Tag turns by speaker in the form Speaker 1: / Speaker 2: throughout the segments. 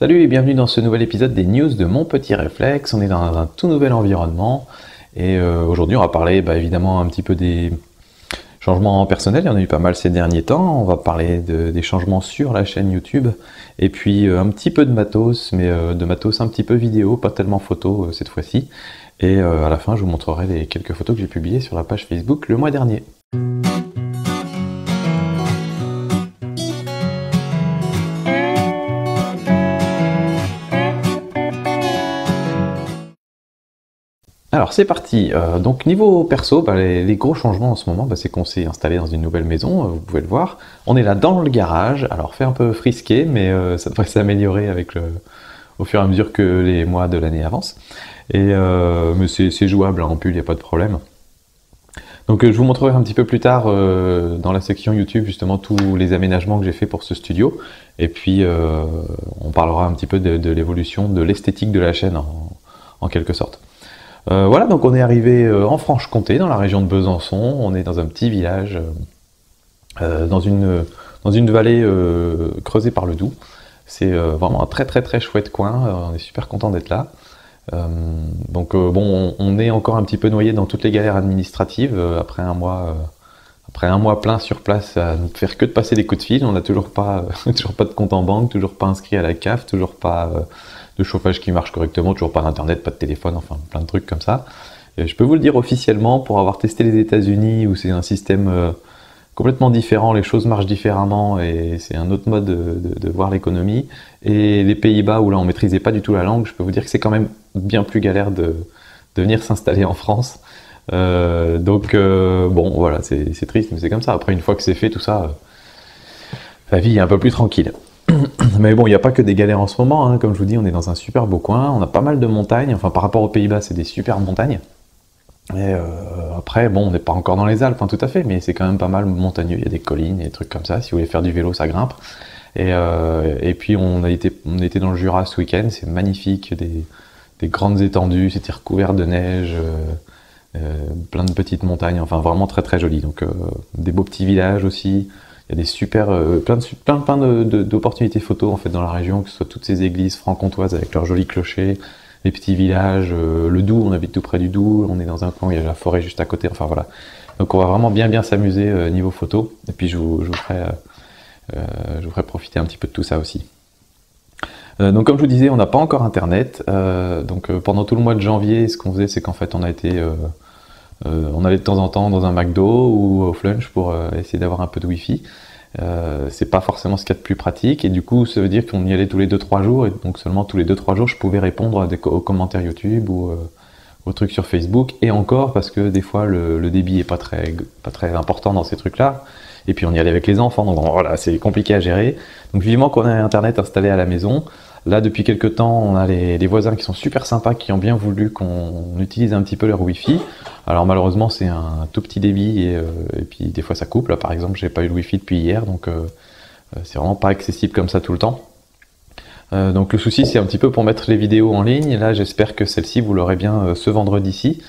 Speaker 1: Salut et bienvenue dans ce nouvel épisode des news de Mon Petit Réflexe. On est dans un tout nouvel environnement et aujourd'hui on va parler évidemment un petit peu des changements personnels. Il y en a eu pas mal ces derniers temps. On va parler des changements sur la chaîne YouTube et puis un petit peu de matos, mais de matos un petit peu vidéo, pas tellement photo cette fois-ci. Et à la fin je vous montrerai les quelques photos que j'ai publiées sur la page Facebook le mois dernier. Alors c'est parti, donc niveau perso, les gros changements en ce moment, c'est qu'on s'est installé dans une nouvelle maison, vous pouvez le voir. On est là dans le garage, alors fait un peu frisqué, mais ça devrait s'améliorer au fur et à mesure que les mois de l'année avancent. Mais c'est jouable, en pull, il n'y a pas de problème. Donc je vous montrerai un petit peu plus tard dans la section YouTube justement tous les aménagements que j'ai fait pour ce studio. Et puis on parlera un petit peu de l'évolution de l'esthétique de la chaîne en quelque sorte. Voilà, donc on est arrivé en Franche-Comté, dans la région de Besançon. On est dans un petit village, dans une vallée creusée par le Doubs. C'est vraiment un très chouette coin, on est super content d'être là. Bon, on est encore un petit peu noyé dans toutes les galères administratives après un mois plein sur place à ne faire que de passer des coups de fil. On n'a toujours pas de compte en banque, toujours pas inscrit à la CAF, toujours pas de chauffage qui marche correctement, toujours pas d'internet, pas de téléphone, enfin plein de trucs comme ça. Et je peux vous le dire officiellement, pour avoir testé les États-Unis où c'est un système complètement différent, les choses marchent différemment et c'est un autre mode de voir l'économie. Et les Pays-Bas où là on maîtrisait pas du tout la langue, je peux vous dire que c'est quand même bien plus galère de venir s'installer en France. Bon voilà, c'est triste mais c'est comme ça. Après une fois que c'est fait tout ça, la vie est un peu plus tranquille. Mais bon, il n'y a pas que des galères en ce moment, hein. Comme je vous dis, on est dans un super beau coin, on a pas mal de montagnes, enfin par rapport aux Pays-Bas c'est des super montagnes. Et après, bon, on n'est pas encore dans les Alpes, hein, tout à fait, mais c'est quand même pas mal montagneux, il y a des collines et des trucs comme ça, si vous voulez faire du vélo ça grimpe. Et puis on était dans le Jura ce week-end, c'est magnifique, des grandes étendues, c'était recouvert de neige, plein de petites montagnes, enfin vraiment très joli. Donc des beaux petits villages aussi. Il y a des super, plein d'opportunités photos en fait dans la région, que ce soit toutes ces églises franc-comtoises avec leurs jolis clochers, les petits villages, le Doubs, on habite tout près du Doubs, on est dans un coin où il y a la forêt juste à côté, enfin voilà. Donc on va vraiment bien s'amuser niveau photo, et puis je vous ferai profiter un petit peu de tout ça aussi. Donc comme je vous disais, on n'a pas encore internet, pendant tout le mois de janvier, ce qu'on faisait, c'est qu'en fait on allait de temps en temps dans un McDo ou au Flunch pour essayer d'avoir un peu de Wi-Fi. C'est pas forcément ce qu'il y a de plus pratique et du coup ça veut dire qu'on y allait tous les 2-3 jours et donc seulement tous les 2-3 jours je pouvais répondre aux commentaires YouTube ou aux trucs sur Facebook et encore parce que des fois le débit est pas très important dans ces trucs là et puis on y allait avec les enfants donc voilà c'est compliqué à gérer. Donc vivement qu'on ait internet installé à la maison. Là, depuis quelques temps, on a les voisins qui sont super sympas, qui ont bien voulu qu'on utilise un petit peu leur Wi-Fi. Alors malheureusement, c'est un tout petit débit et puis des fois ça coupe. Là, par exemple, j'ai pas eu de Wi-Fi depuis hier, donc c'est vraiment pas accessible comme ça tout le temps. Donc le souci, c'est un petit peu pour mettre les vidéos en ligne. Là, j'espère que celle-ci, vous l'aurez bien ce vendredi-ci.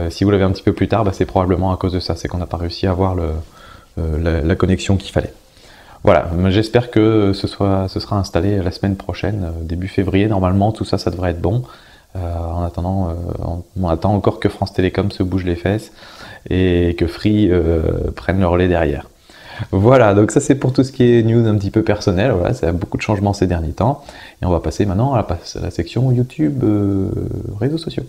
Speaker 1: Si vous l'avez un petit peu plus tard, c'est probablement à cause de ça. C'est qu'on n'a pas réussi à avoir la connexion qu'il fallait. Voilà, j'espère que ce sera installé la semaine prochaine, début février, normalement, tout ça, ça devrait être bon. En attendant, on attend encore que France Télécom se bouge les fesses et que Free prenne le relais derrière. Voilà, donc ça c'est pour tout ce qui est news un petit peu personnel, voilà, ça a beaucoup de changements ces derniers temps. Et on va passer maintenant à la section YouTube, réseaux sociaux.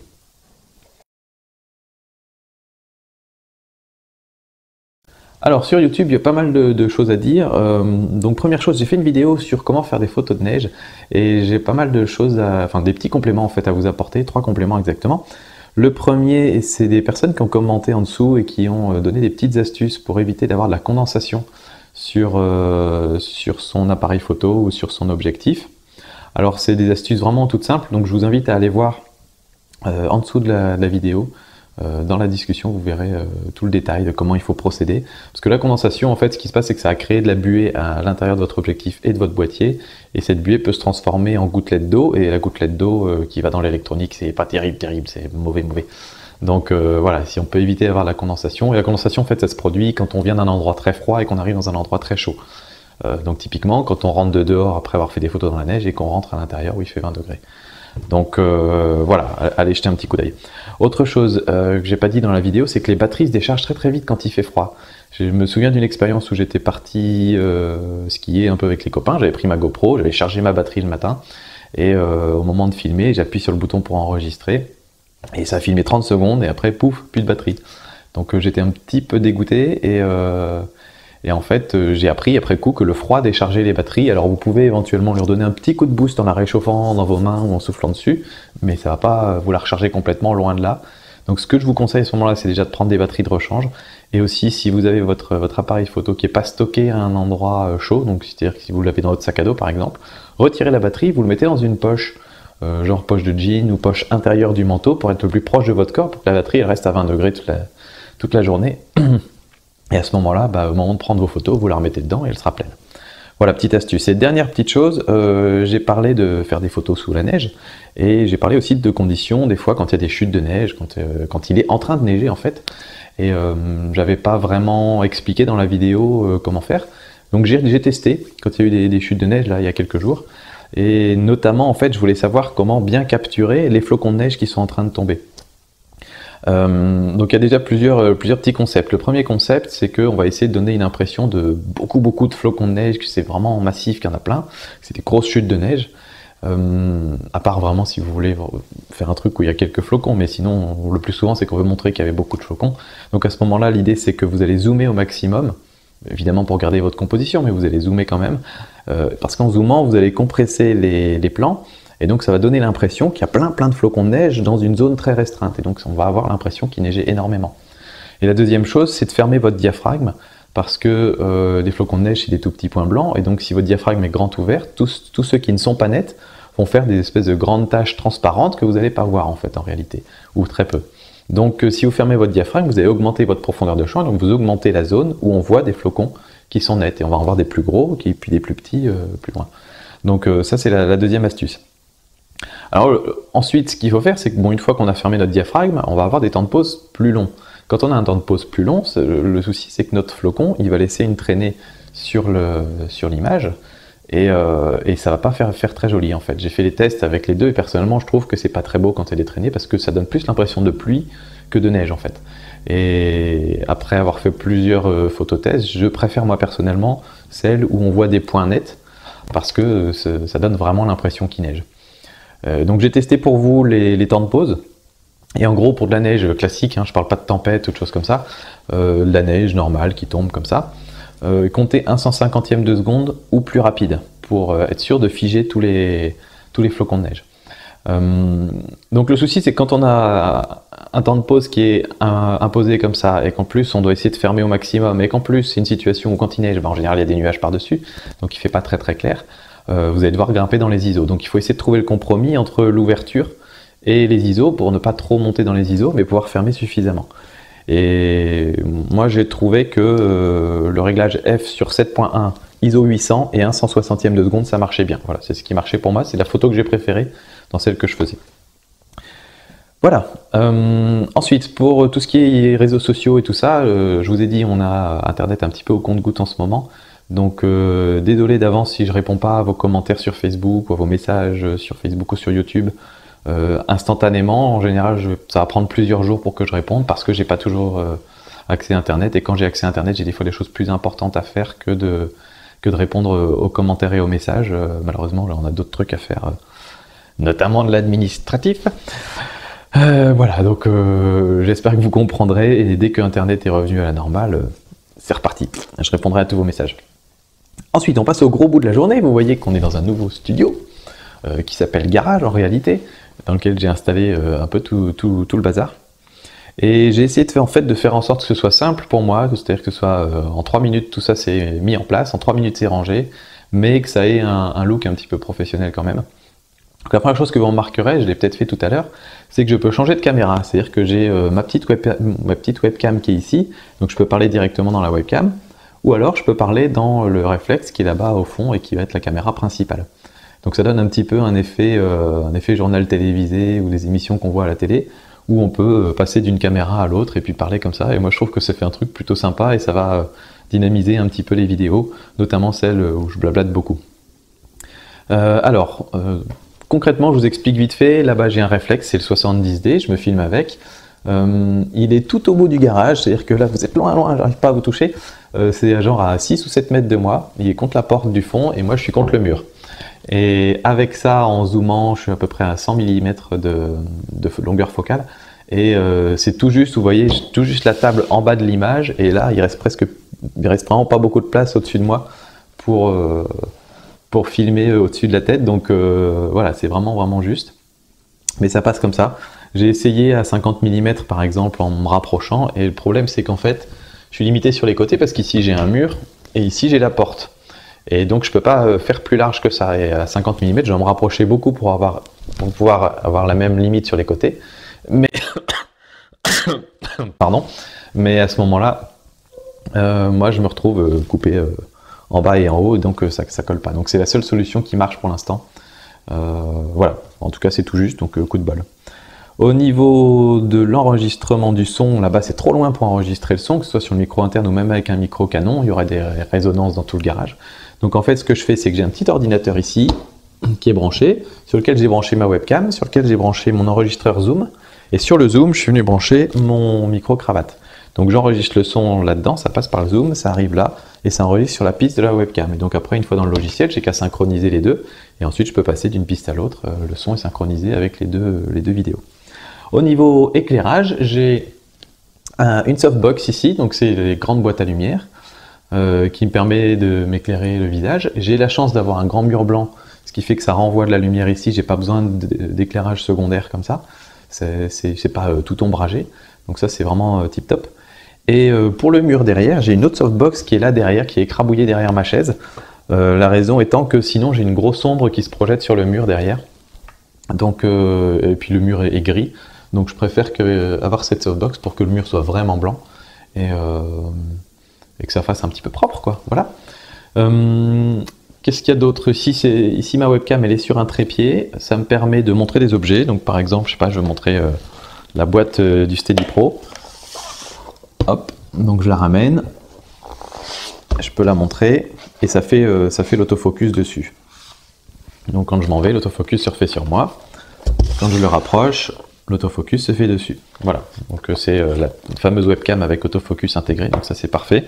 Speaker 1: Alors sur YouTube, il y a pas mal de choses à dire. Donc première chose, j'ai fait une vidéo sur comment faire des photos de neige et j'ai pas mal de choses, enfin des petits compléments en fait à vous apporter, 3 compléments exactement. Le premier, c'est des personnes qui ont commenté en dessous et qui ont donné des petites astuces pour éviter d'avoir de la condensation sur son appareil photo ou sur son objectif. Alors c'est des astuces vraiment toutes simples, donc je vous invite à aller voir en dessous de la vidéo. Dans la discussion, vous verrez tout le détail de comment il faut procéder. Parce que la condensation, en fait, ce qui se passe, c'est que ça a créé de la buée à l'intérieur de votre objectif et de votre boîtier. Et cette buée peut se transformer en gouttelettes d'eau. Et la gouttelette d'eau qui va dans l'électronique, c'est pas terrible, c'est mauvais. Donc voilà, si on peut éviter d'avoir la condensation. Et la condensation, en fait, ça se produit quand on vient d'un endroit très froid et qu'on arrive dans un endroit très chaud. Donc typiquement, quand on rentre de dehors après avoir fait des photos dans la neige et qu'on rentre à l'intérieur où il fait 20 degrés. Donc voilà, allez jeter un petit coup d'œil. Autre chose que j'ai pas dit dans la vidéo, c'est que les batteries se déchargent très très vite quand il fait froid. Je me souviens d'une expérience où j'étais parti skier un peu avec les copains, j'avais pris ma GoPro, j'avais chargé ma batterie le matin, et au moment de filmer, j'appuie sur le bouton pour enregistrer, et ça a filmé 30 secondes, et après, pouf, plus de batterie. Donc j'étais un petit peu dégoûté, et en fait, j'ai appris après coup que le froid déchargeait les batteries. Alors vous pouvez éventuellement leur donner un petit coup de boost en la réchauffant dans vos mains ou en soufflant dessus, mais ça ne va pas vous la recharger complètement, loin de là. Donc ce que je vous conseille à ce moment-là, c'est déjà de prendre des batteries de rechange. Et aussi, si vous avez votre appareil photo qui n'est pas stocké à un endroit chaud, donc c'est-à-dire que si vous l'avez dans votre sac à dos par exemple, retirez la batterie, vous le mettez dans une poche, genre poche de jean ou poche intérieure du manteau pour être le plus proche de votre corps, pour que la batterie elle reste à 20 degrés toute la journée. Et à ce moment-là, au moment de prendre vos photos, vous la remettez dedans et elle sera pleine. Voilà, petite astuce. Et dernière petite chose, j'ai parlé de faire des photos sous la neige, et j'ai parlé aussi de conditions, des fois quand il y a des chutes de neige, quand il est en train de neiger en fait, et j'avais pas vraiment expliqué dans la vidéo comment faire. Donc j'ai testé quand il y a eu des chutes de neige là il y a quelques jours, et notamment en fait je voulais savoir comment bien capturer les flocons de neige qui sont en train de tomber. Donc il y a déjà plusieurs petits concepts. Le premier concept, c'est qu'on va essayer de donner une impression de beaucoup de flocons de neige, que c'est vraiment massif, qu'il y en a plein, que c'est des grosses chutes de neige. À part vraiment si vous voulez faire un truc où il y a quelques flocons, mais sinon le plus souvent c'est qu'on veut montrer qu'il y avait beaucoup de flocons. Donc à ce moment-là, l'idée c'est que vous allez zoomer au maximum, évidemment pour garder votre composition, mais vous allez zoomer quand même, parce qu'en zoomant vous allez compresser les plans. Et donc ça va donner l'impression qu'il y a plein de flocons de neige dans une zone très restreinte. Et donc on va avoir l'impression qu'il neigeait énormément. Et la deuxième chose, c'est de fermer votre diaphragme, parce que des flocons de neige, c'est des tout petits points blancs. Et donc si votre diaphragme est grand ouvert, tous ceux qui ne sont pas nets vont faire des espèces de grandes taches transparentes que vous n'allez pas voir en fait en réalité, ou très peu. Donc si vous fermez votre diaphragme, vous allez augmenter votre profondeur de champ, donc vous augmentez la zone où on voit des flocons qui sont nets. Et on va en voir des plus gros, puis des plus petits plus loin. Donc ça c'est la deuxième astuce. Alors ensuite, ce qu'il faut faire, c'est que une fois qu'on a fermé notre diaphragme, on va avoir des temps de pause plus longs. Quand on a un temps de pause plus long, le souci c'est que notre flocon, il va laisser une traînée sur l'image, et ça va pas faire très joli en fait. J'ai fait les tests avec les deux, et personnellement je trouve que c'est pas très beau quand il y a des traînées, parce que ça donne plus l'impression de pluie que de neige en fait. Et après avoir fait plusieurs phototests, je préfère moi personnellement celles où on voit des points nets, parce que ça donne vraiment l'impression qu'il neige. Donc j'ai testé pour vous les temps de pause, et en gros pour de la neige classique, je parle pas de tempête ou de choses comme ça, de la neige normale qui tombe comme ça, comptez 1/150e de seconde ou plus rapide pour être sûr de figer tous les flocons de neige. Donc le souci c'est que quand on a un temps de pause qui est imposé comme ça, et qu'en plus on doit essayer de fermer au maximum, et qu'en plus c'est une situation où quand il neige, en général il y a des nuages par dessus, donc il fait pas très clair, vous allez devoir grimper dans les ISO. Donc il faut essayer de trouver le compromis entre l'ouverture et les ISO pour ne pas trop monter dans les ISO, mais pouvoir fermer suffisamment. Et moi j'ai trouvé que le réglage f sur 7.1, ISO 800 et 1/160e de seconde, ça marchait bien. Voilà, c'est ce qui marchait pour moi, c'est la photo que j'ai préférée dans celle que je faisais. Voilà. Ensuite, pour tout ce qui est réseaux sociaux et tout ça, je vous ai dit, on a Internet un petit peu au compte-gouttes en ce moment. Donc désolé d'avance si je réponds pas à vos commentaires sur Facebook ou à vos messages sur Facebook ou sur YouTube instantanément. En général, ça va prendre plusieurs jours pour que je réponde, parce que j'ai pas toujours accès à Internet, et quand j'ai accès à Internet, j'ai des fois des choses plus importantes à faire que de répondre aux commentaires et aux messages. Malheureusement, là, on a d'autres trucs à faire, notamment de l'administratif. Voilà, donc j'espère que vous comprendrez, et dès que Internet est revenu à la normale, c'est reparti. Je répondrai à tous vos messages. Ensuite, on passe au gros bout de la journée. Vous voyez qu'on est dans un nouveau studio qui s'appelle Garage en réalité, dans lequel j'ai installé un peu tout le bazar. Et j'ai essayé de faire en sorte que ce soit simple pour moi, c'est-à-dire que ce soit en 3 minutes, tout ça c'est mis en place, en 3 minutes c'est rangé, mais que ça ait un look un petit peu professionnel quand même. Donc la première chose que vous remarquerez, je l'ai peut-être fait tout à l'heure, c'est que je peux changer de caméra, c'est-à-dire que j'ai ma petite webcam qui est ici, donc je peux parler directement dans la webcam, ou alors je peux parler dans le réflexe qui est là-bas au fond et qui va être la caméra principale. Donc ça donne un petit peu un effet journal télévisé, ou des émissions qu'on voit à la télé, où on peut passer d'une caméra à l'autre et puis parler comme ça, et moi je trouve que ça fait un truc plutôt sympa, et ça va dynamiser un petit peu les vidéos, notamment celles où je blablate beaucoup. Concrètement, je vous explique vite fait. Là-bas, j'ai un réflexe, c'est le 70D, je me filme avec. Il est tout au bout du garage, c'est-à-dire que là, vous êtes loin, j'arrive pas à vous toucher. C'est genre à 6 ou 7 mètres de moi, il est contre la porte du fond et moi, je suis contre le mur. Et avec ça, en zoomant, je suis à peu près à 100 mm de longueur focale. Et c'est tout juste, vous voyez, tout juste la table en bas de l'image. Et là, il reste vraiment pas beaucoup de place au-dessus de moi pour filmer au-dessus de la tête. Donc voilà, c'est vraiment juste. Mais ça passe comme ça. J'ai essayé à 50 mm par exemple en me rapprochant. Et le problème, c'est qu'en fait, je suis limité sur les côtés parce qu'ici, j'ai un mur et ici, j'ai la porte. Et donc je peux pas faire plus large que ça. Et à 50 mm, je dois me rapprocher beaucoup pour pouvoir avoir la même limite sur les côtés. Mais pardon. Mais à ce moment-là, moi je me retrouve coupé en bas et en haut, donc ça colle pas. Donc c'est la seule solution qui marche pour l'instant. Voilà. En tout cas c'est tout juste, donc coup de bol. Au niveau de l'enregistrement du son, là-bas c'est trop loin pour enregistrer le son, que ce soit sur le micro interne ou même avec un micro canon, il y aurait des résonances dans tout le garage. Donc en fait ce que je fais, c'est que j'ai un petit ordinateur ici qui est branché, sur lequel j'ai branché ma webcam, sur lequel j'ai branché mon enregistreur Zoom, et sur le Zoom je suis venu brancher mon micro cravate. Donc j'enregistre le son là-dedans, ça passe par le Zoom, ça arrive là, et ça enregistre sur la piste de la webcam. Et donc après, une fois dans le logiciel, j'ai qu'à synchroniser les deux, et ensuite je peux passer d'une piste à l'autre, le son est synchronisé avec les deux vidéos. Au niveau éclairage, j'ai une softbox ici, donc c'est les grandes boîtes à lumière, qui me permet de m'éclairer le visage. J'ai la chance d'avoir un grand mur blanc, ce qui fait que ça renvoie de la lumière ici, j'ai pas besoin d'éclairage secondaire comme ça, c'est pas tout ombragé, donc ça c'est vraiment tip top. Et pour le mur derrière, j'ai une autre softbox qui est là derrière, qui est écrabouillée derrière ma chaise, la raison étant que sinon j'ai une grosse ombre qui se projette sur le mur derrière, donc, et puis le mur est gris, donc je préfère avoir cette softbox pour que le mur soit vraiment blanc, et que ça fasse un petit peu propre, quoi, voilà. Qu'est-ce qu'il y a d'autre? Ici ma webcam elle est sur un trépied, ça me permet de montrer des objets, donc par exemple, je sais pas, je vais montrer la boîte du Steady Pro. Hop, donc je la ramène, je peux la montrer, et ça fait l'autofocus dessus. Donc quand je m'en vais, l'autofocus se refait sur moi, quand je le rapproche, l'autofocus se fait dessus. Voilà, donc c'est la fameuse webcam avec autofocus intégré, donc ça c'est parfait.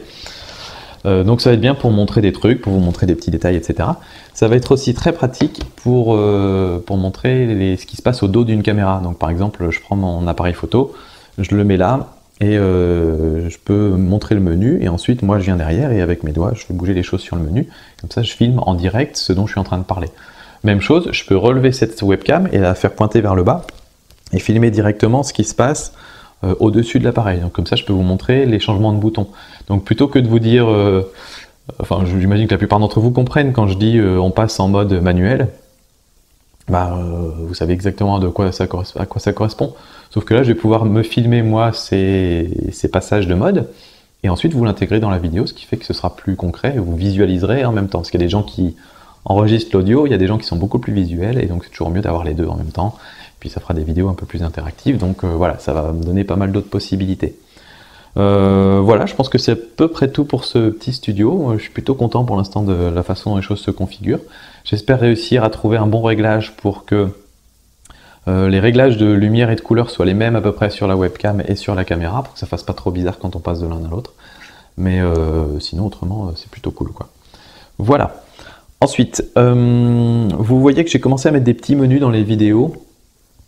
Speaker 1: Donc ça va être bien pour montrer des trucs, pour vous montrer des petits détails, etc. Ça va être aussi très pratique pour montrer ce qui se passe au dos d'une caméra. Donc par exemple, je prends mon appareil photo, je le mets là, et je peux montrer le menu, et ensuite moi je viens derrière, et avec mes doigts, je fais bouger les choses sur le menu. Comme ça, je filme en direct ce dont je suis en train de parler. Même chose, je peux relever cette webcam et la faire pointer vers le bas, et filmer directement ce qui se passe au-dessus de l'appareil. Donc comme ça, je peux vous montrer les changements de boutons. Donc plutôt que de vous dire, enfin j'imagine que la plupart d'entre vous comprennent quand je dis on passe en mode manuel, vous savez exactement à quoi ça correspond. Sauf que là, je vais pouvoir me filmer moi ces passages de mode, et ensuite vous l'intégrez dans la vidéo, ce qui fait que ce sera plus concret, et vous visualiserez en même temps. Parce qu'il y a des gens qui enregistrent l'audio, il y a des gens qui sont beaucoup plus visuels, et donc c'est toujours mieux d'avoir les deux en même temps. Puis ça fera des vidéos un peu plus interactives, donc voilà, ça va me donner pas mal d'autres possibilités. Voilà, je pense que c'est à peu près tout pour ce petit studio. Je suis plutôt content pour l'instant de la façon dont les choses se configurent. J'espère réussir à trouver un bon réglage pour que les réglages de lumière et de couleur soient les mêmes à peu près sur la webcam et sur la caméra, pour que ça fasse pas trop bizarre quand on passe de l'un à l'autre. Mais sinon, autrement, c'est plutôt cool, quoi. Voilà. Ensuite, vous voyez que j'ai commencé à mettre des petits menus dans les vidéos.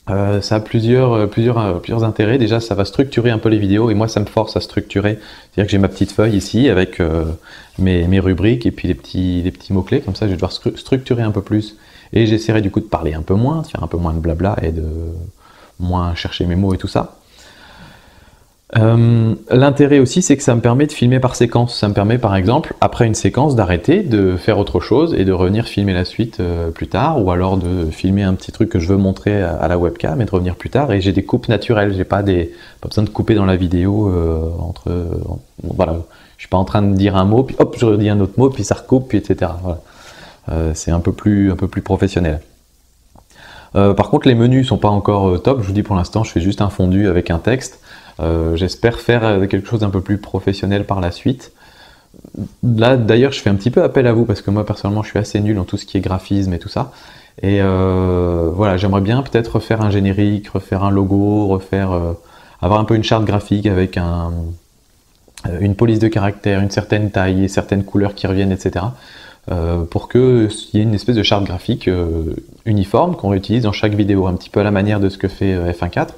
Speaker 1: Ça a plusieurs intérêts. Déjà, ça va structurer un peu les vidéos, et moi, ça me force à structurer. C'est-à-dire que j'ai ma petite feuille ici avec mes rubriques et puis les petits mots-clés. Comme ça, je vais devoir structurer un peu plus. Et j'essaierai du coup de parler un peu moins, de faire un peu moins de blabla et de moins chercher mes mots et tout ça. L'intérêt aussi, c'est que ça me permet de filmer par séquence. Ça me permet par exemple, après une séquence, d'arrêter, de faire autre chose et de revenir filmer la suite plus tard, ou alors de filmer un petit truc que je veux montrer à la webcam et de revenir plus tard. Et j'ai des coupes naturelles, j'ai pas besoin de couper dans la vidéo voilà, je suis pas en train de dire un mot, puis hop, je redis un autre mot, puis ça recoupe, puis etc. Voilà. C'est un peu plus professionnel. Par contre, les menus sont pas encore top. Je vous dis, pour l'instant, je fais juste un fondu avec un texte. J'espère faire quelque chose d'un peu plus professionnel par la suite. là d'ailleurs je fais un petit peu appel à vous parce que moi personnellement je suis assez nul dans tout ce qui est graphisme et tout ça. Et voilà, j'aimerais bien peut-être refaire un générique, refaire un logo, avoir un peu une charte graphique avec une police de caractère, une certaine taille et certaines couleurs qui reviennent, etc. Pour qu'il y ait une espèce de charte graphique uniforme qu'on réutilise dans chaque vidéo, un petit peu à la manière de ce que fait F1.4,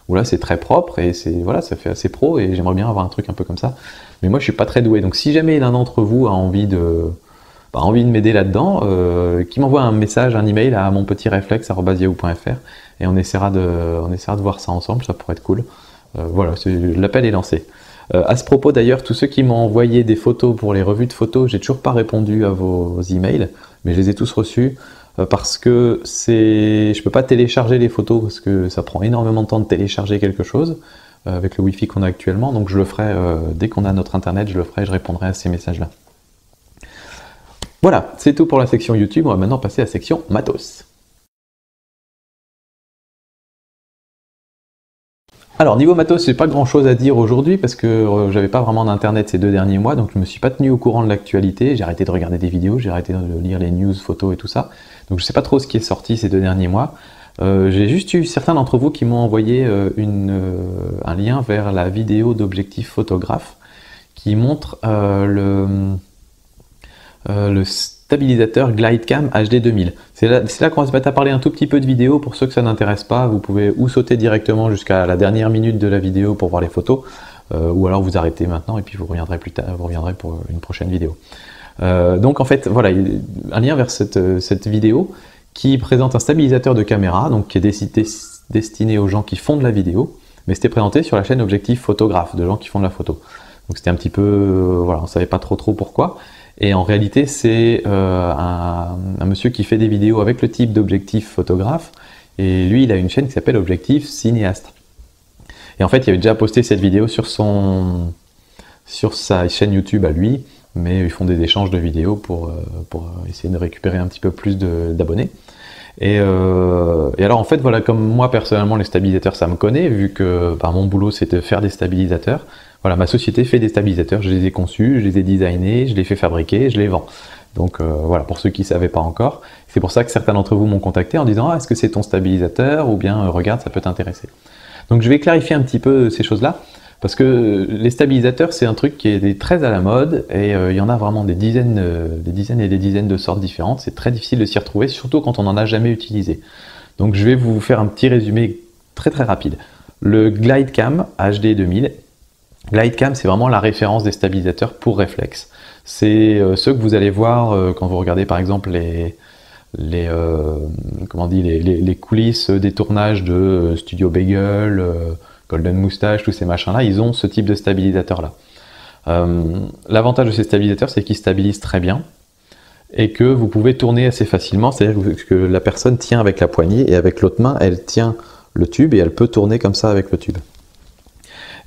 Speaker 1: où là c'est très propre et voilà, ça fait assez pro et j'aimerais bien avoir un truc un peu comme ça. Mais moi je suis pas très doué, donc si jamais l'un d'entre vous a envie de m'aider là-dedans, qui m'envoie un message, un email à monpetireflex@yahoo.fr et on essaiera de voir ça ensemble, ça pourrait être cool. Voilà, l'appel est lancé. À ce propos d'ailleurs, tous ceux qui m'ont envoyé des photos pour les revues de photos, j'ai toujours pas répondu à vos emails, mais je les ai tous reçus parce que je peux pas télécharger les photos parce que ça prend énormément de temps de télécharger quelque chose avec le Wi-Fi qu'on a actuellement, donc je le ferai dès qu'on a notre internet, je répondrai à ces messages-là. Voilà, c'est tout pour la section YouTube, on va maintenant passer à la section matos. Alors niveau matos, j'ai pas grand chose à dire aujourd'hui parce que j'avais pas vraiment d'internet ces 2 derniers mois, donc je me suis pas tenu au courant de l'actualité, j'ai arrêté de regarder des vidéos, j'ai arrêté de lire les news, photos et tout ça, donc je sais pas trop ce qui est sorti ces 2 derniers mois. J'ai juste eu certains d'entre vous qui m'ont envoyé un lien vers la vidéo d'Objectif Photographe qui montre le stabilisateur GlideCam HD 2000. C'est là qu'on va se mettre à parler un tout petit peu de vidéo. Pour ceux que ça n'intéresse pas, vous pouvez ou sauter directement jusqu'à la dernière minute de la vidéo pour voir les photos, ou alors vous arrêtez maintenant et puis vous reviendrez plus tard, vous reviendrez pour une prochaine vidéo. Donc en fait, voilà, il y a un lien vers cette vidéo qui présente un stabilisateur de caméra, donc qui est destiné aux gens qui font de la vidéo, mais c'était présenté sur la chaîne Objectif Photographe, de gens qui font de la photo. Donc c'était un petit peu, voilà, on ne savait pas trop pourquoi. Et en réalité, c'est un monsieur qui fait des vidéos avec le type d'objectif photographe. Et lui, il a une chaîne qui s'appelle Objectif Cinéaste. Et en fait, il avait déjà posté cette vidéo sur sa chaîne YouTube à lui. Mais ils font des échanges de vidéos pour essayer de récupérer un petit peu plus d'abonnés. Et alors en fait, voilà, comme moi personnellement, les stabilisateurs, ça me connaît, vu que mon boulot, c'est de faire des stabilisateurs. Voilà, ma société fait des stabilisateurs, je les ai conçus, je les ai designés, je les fais fabriquer, je les vends. Donc voilà, pour ceux qui ne savaient pas encore, c'est pour ça que certains d'entre vous m'ont contacté en disant « Ah, est-ce que c'est ton stabilisateur ?» ou bien « Regarde, ça peut t'intéresser. » Donc je vais clarifier un petit peu ces choses-là, parce que les stabilisateurs, c'est un truc qui est très à la mode, et il y en a vraiment des dizaines et des dizaines de sortes différentes. C'est très difficile de s'y retrouver, surtout quand on n'en a jamais utilisé. Donc je vais vous faire un petit résumé très rapide. Le GlideCam HD 2000, GlideCam, c'est vraiment la référence des stabilisateurs pour réflexe. C'est ceux que vous allez voir quand vous regardez par exemple les coulisses des tournages de Studio Bagel, Golden Moustache, tous ces machins-là, ils ont ce type de stabilisateur-là. L'avantage de ces stabilisateurs, c'est qu'ils stabilisent très bien et que vous pouvez tourner assez facilement, c'est-à-dire que la personne tient avec la poignée et avec l'autre main, elle tient le tube et elle peut tourner comme ça avec le tube.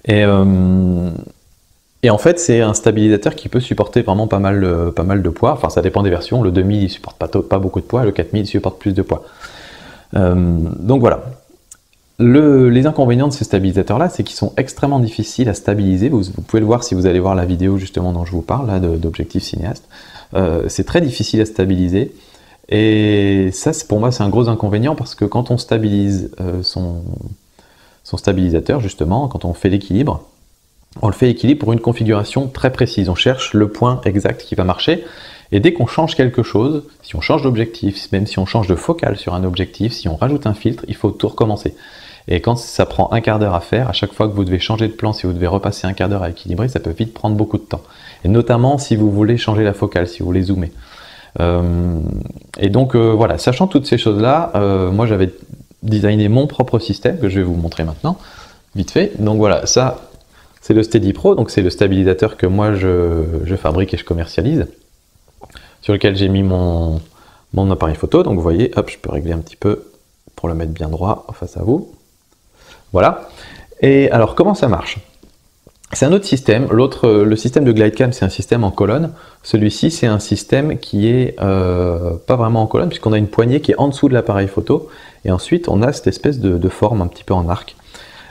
Speaker 1: Et en fait, c'est un stabilisateur qui peut supporter vraiment pas mal de poids. Enfin, ça dépend des versions. Le 2000, il supporte pas beaucoup de poids. Le 4000, il supporte plus de poids. Donc voilà. Les inconvénients de ces stabilisateurs-là, c'est qu'ils sont extrêmement difficiles à stabiliser. Vous pouvez le voir si vous allez voir la vidéo justement dont je vous parle, là, d'Objectif Cinéaste. C'est très difficile à stabiliser. Et ça, pour moi, c'est un gros inconvénient parce que quand on stabilise son stabilisateur, justement, quand on fait l'équilibre, on le fait équilibre pour une configuration très précise. On cherche le point exact qui va marcher. Et dès qu'on change quelque chose, si on change d'objectif, même si on change de focale sur un objectif, si on rajoute un filtre, il faut tout recommencer. Et quand ça prend un quart d'heure à faire, à chaque fois que vous devez changer de plan, si vous devez repasser un quart d'heure à équilibrer, ça peut vite prendre beaucoup de temps. Et notamment si vous voulez changer la focale, si vous voulez zoomer. Et donc voilà, sachant toutes ces choses-là, moi j'avais designé mon propre système que je vais vous montrer maintenant, vite fait. Donc voilà, ça c'est le Steady Pro, donc c'est le stabilisateur que moi je fabrique et je commercialise, sur lequel j'ai mis mon appareil photo. Donc vous voyez, hop, je peux régler un petit peu pour le mettre bien droit face à vous. Voilà. Et alors comment ça marche? C'est un autre système. Le système de GlideCam, c'est un système en colonne. Celui-ci, c'est un système qui est pas vraiment en colonne, puisqu'on a une poignée qui est en dessous de l'appareil photo. Et ensuite, on a cette espèce de forme un petit peu en arc.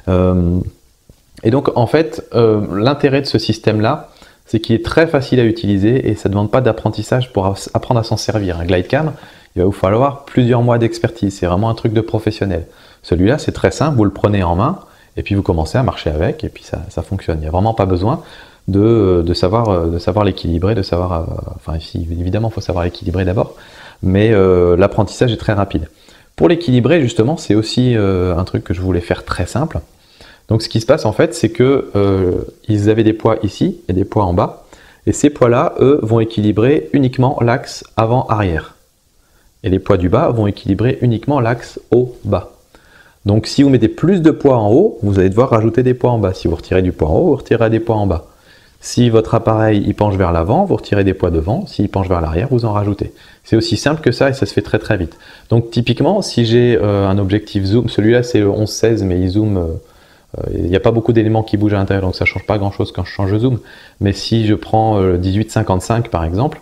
Speaker 1: Et donc, en fait, l'intérêt de ce système-là, c'est qu'il est très facile à utiliser et ça ne demande pas d'apprentissage pour apprendre à s'en servir. Un GlideCam, il va vous falloir plusieurs mois d'expertise, c'est vraiment un truc de professionnel. Celui-là, c'est très simple, vous le prenez en main et puis vous commencez à marcher avec et puis ça fonctionne. Il n'y a vraiment pas besoin de savoir l'équilibrer, enfin évidemment il faut savoir l'équilibrer d'abord, mais l'apprentissage est très rapide. Pour l'équilibrer justement, c'est aussi un truc que je voulais faire très simple. Donc ce qui se passe en fait, c'est que ils avaient des poids ici et des poids en bas, et ces poids-là, eux, vont équilibrer uniquement l'axe avant-arrière. Et les poids du bas vont équilibrer uniquement l'axe haut-bas. Donc si vous mettez plus de poids en haut, vous allez devoir rajouter des poids en bas. Si vous retirez du poids en haut, vous retirez des poids en bas. Si votre appareil il penche vers l'avant, vous retirez des poids devant. S'il penche vers l'arrière, vous en rajoutez. C'est aussi simple que ça et ça se fait très très vite. Donc typiquement, si j'ai un objectif zoom, celui-là c'est le 11-16 mais il zoome, il n'y a pas beaucoup d'éléments qui bougent à l'intérieur donc ça ne change pas grand chose quand je change de zoom. Mais si je prends le 18-55 par exemple,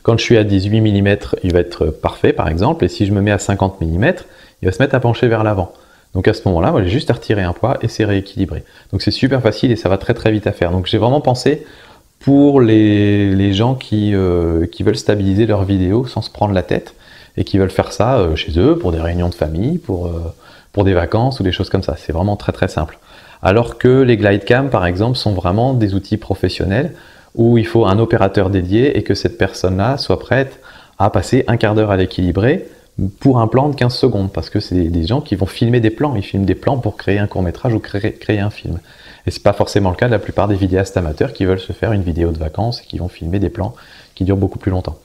Speaker 1: quand je suis à 18 mm, il va être parfait par exemple, et si je me mets à 50 mm, il va se mettre à pencher vers l'avant. Donc à ce moment-là, j'ai juste à retirer un poids et c'est rééquilibré. Donc c'est super facile et ça va très très vite à faire. Donc j'ai vraiment pensé pour les gens qui veulent stabiliser leurs vidéos sans se prendre la tête et qui veulent faire ça chez eux, pour des réunions de famille, pour des vacances ou des choses comme ça. C'est vraiment très très simple. Alors que les GlideCam par exemple sont vraiment des outils professionnels où il faut un opérateur dédié et que cette personne-là soit prête à passer un quart d'heure à l'équilibrer pour un plan de 15 secondes, parce que c'est des gens qui vont filmer des plans, ils filment des plans pour créer un court-métrage ou créer un film. Et c'est pas forcément le cas de la plupart des vidéastes amateurs qui veulent se faire une vidéo de vacances et qui vont filmer des plans qui durent beaucoup plus longtemps.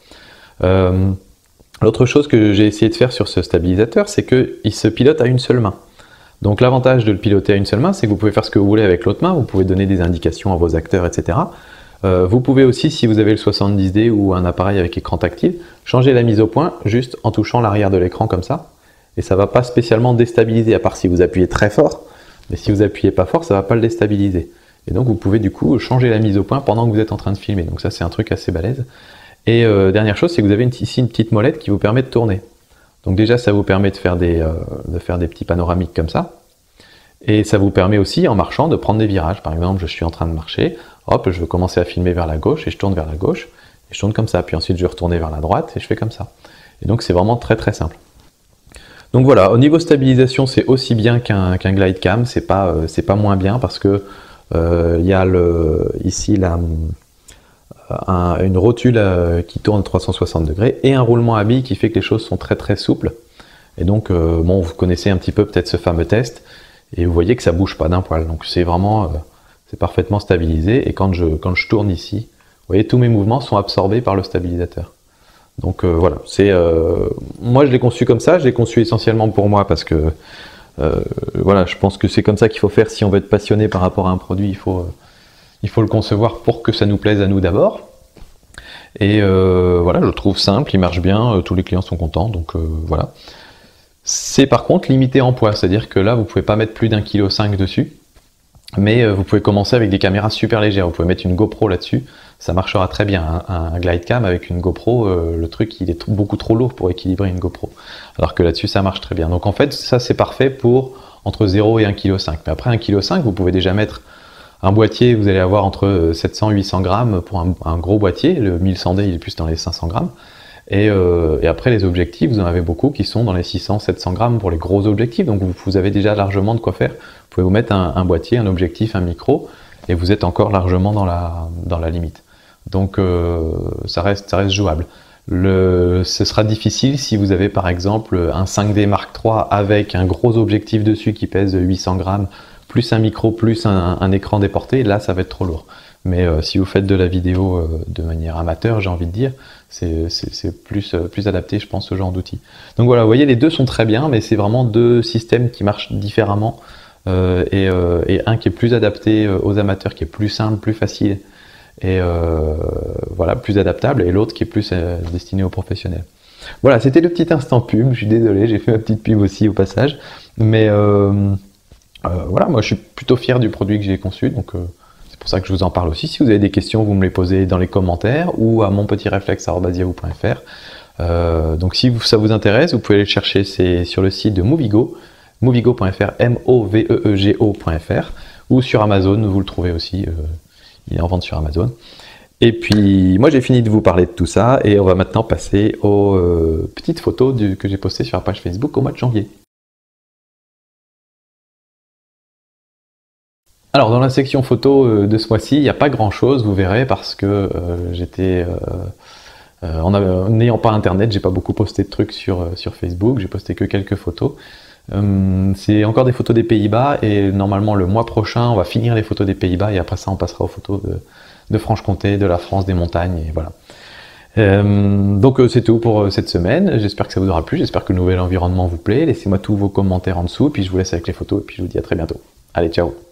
Speaker 1: L'autre chose que j'ai essayé de faire sur ce stabilisateur, c'est qu'il se pilote à une seule main. Donc l'avantage de le piloter à une seule main, c'est que vous pouvez faire ce que vous voulez avec l'autre main, vous pouvez donner des indications à vos acteurs, etc. Vous pouvez aussi, si vous avez le 70D ou un appareil avec écran tactile, changer la mise au point juste en touchant l'arrière de l'écran comme ça. Et ça ne va pas spécialement déstabiliser, à part si vous appuyez très fort. Mais si vous appuyez pas fort, ça ne va pas le déstabiliser. Et donc vous pouvez du coup changer la mise au point pendant que vous êtes en train de filmer. Donc ça c'est un truc assez balèze. Et dernière chose, c'est que vous avez ici une petite molette qui vous permet de tourner. Donc déjà ça vous permet de faire des petits panoramiques comme ça. Et ça vous permet aussi en marchant de prendre des virages. Par exemple, je suis en train de marcher, hop, je veux commencer à filmer vers la gauche et je tourne vers la gauche. Et je tourne comme ça, puis ensuite je vais retourner vers la droite et je fais comme ça. Et donc c'est vraiment très très simple. Donc voilà, au niveau stabilisation, c'est aussi bien qu'un GlideCam, c'est pas moins bien parce que il y a ici une rotule qui tourne 360 degrés et un roulement à billes qui fait que les choses sont très très souples. Et donc bon, vous connaissez un petit peu peut-être ce fameux test et vous voyez que ça bouge pas d'un poil. Donc c'est vraiment c'est parfaitement stabilisé et quand je tourne ici, vous voyez, tous mes mouvements sont absorbés par le stabilisateur. Donc voilà, moi je l'ai conçu comme ça, je l'ai conçu essentiellement pour moi parce que voilà, je pense que c'est comme ça qu'il faut faire si on veut être passionné par rapport à un produit, il faut le concevoir pour que ça nous plaise à nous d'abord. Et voilà, je le trouve simple, il marche bien, tous les clients sont contents, donc voilà. C'est par contre limité en poids, c'est-à-dire que là vous pouvez pas mettre plus d'1,5 kg dessus. Mais vous pouvez commencer avec des caméras super légères, vous pouvez mettre une GoPro là-dessus, ça marchera très bien. Un GlideCam avec une GoPro, le truc il est beaucoup trop lourd pour équilibrer une GoPro. Alors que là-dessus ça marche très bien. Donc en fait ça c'est parfait pour entre 0 et 1,5 kg. Mais après 1,5 kg, vous pouvez déjà mettre un boîtier, vous allez avoir entre 700 et 800 grammes pour un gros boîtier, le 1100D il est plus dans les 500 grammes. Et après les objectifs, vous en avez beaucoup qui sont dans les 600-700 grammes pour les gros objectifs, donc vous avez déjà largement de quoi faire. Vous pouvez vous mettre un boîtier, un objectif, un micro, et vous êtes encore largement dans la limite. Donc ça reste jouable. Ce sera difficile si vous avez par exemple un 5D Mark III avec un gros objectif dessus qui pèse 800 grammes, plus un micro, plus un écran déporté, là ça va être trop lourd. Mais si vous faites de la vidéo de manière amateur, j'ai envie de dire, c'est plus adapté, je pense, ce genre d'outils. Donc voilà, vous voyez, les deux sont très bien, mais c'est vraiment deux systèmes qui marchent différemment. Et un qui est plus adapté aux amateurs, qui est plus simple, plus facile, et voilà, plus adaptable, et l'autre qui est plus destiné aux professionnels. Voilà, c'était le petit instant pub, je suis désolé, j'ai fait ma petite pub aussi au passage. Mais voilà, moi je suis plutôt fier du produit que j'ai conçu, donc c'est pour ça que je vous en parle aussi. Si vous avez des questions, vous me les posez dans les commentaires ou à monpetitréflexe@yahoo.fr. Donc si ça vous intéresse, vous pouvez aller le chercher, c'est sur le site de Movigo, movigo.fr, moveego.fr, ou sur Amazon, vous le trouvez aussi. Il est en vente sur Amazon. Et puis, moi j'ai fini de vous parler de tout ça et on va maintenant passer aux petites photos que j'ai postées sur la page Facebook au mois de janvier. Alors, dans la section photos de ce mois-ci, il n'y a pas grand-chose, vous verrez, parce que en n'ayant pas internet, j'ai pas beaucoup posté de trucs sur Facebook, j'ai posté que quelques photos. C'est encore des photos des Pays-Bas et normalement le mois prochain on va finir les photos des Pays-Bas et après ça on passera aux photos de Franche-Comté, de la France, des montagnes et voilà. Donc c'est tout pour cette semaine, j'espère que ça vous aura plu, j'espère que le nouvel environnement vous plaît, laissez-moi tous vos commentaires en dessous, puis je vous laisse avec les photos et puis je vous dis à très bientôt. Allez, ciao!